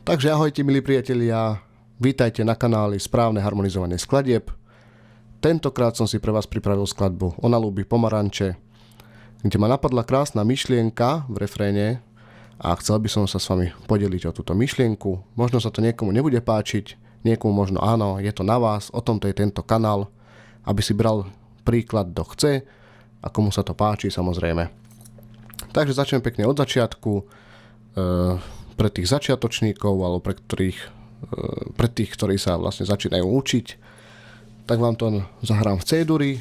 Takže ahojte milí priatelia, vítajte na kanáli Správne harmonizovanie skladieb. Tentokrát som si pre vás pripravil skladbu Ona ľúbi pomaranče, kde ma napadla krásna myšlienka v refréne a chcel by som sa s vami podeliť o túto myšlienku. Možno sa to niekomu nebude páčiť, niekomu možno áno, je to na vás, o tomto je tento kanál, aby si bral príklad, kto chce a komu sa to páči samozrejme. Takže začnem pekne od začiatku. Pre tých začiatočníkov alebo pre tých, ktorí sa vlastne začínajú učiť, tak vám to zahrám v C-duri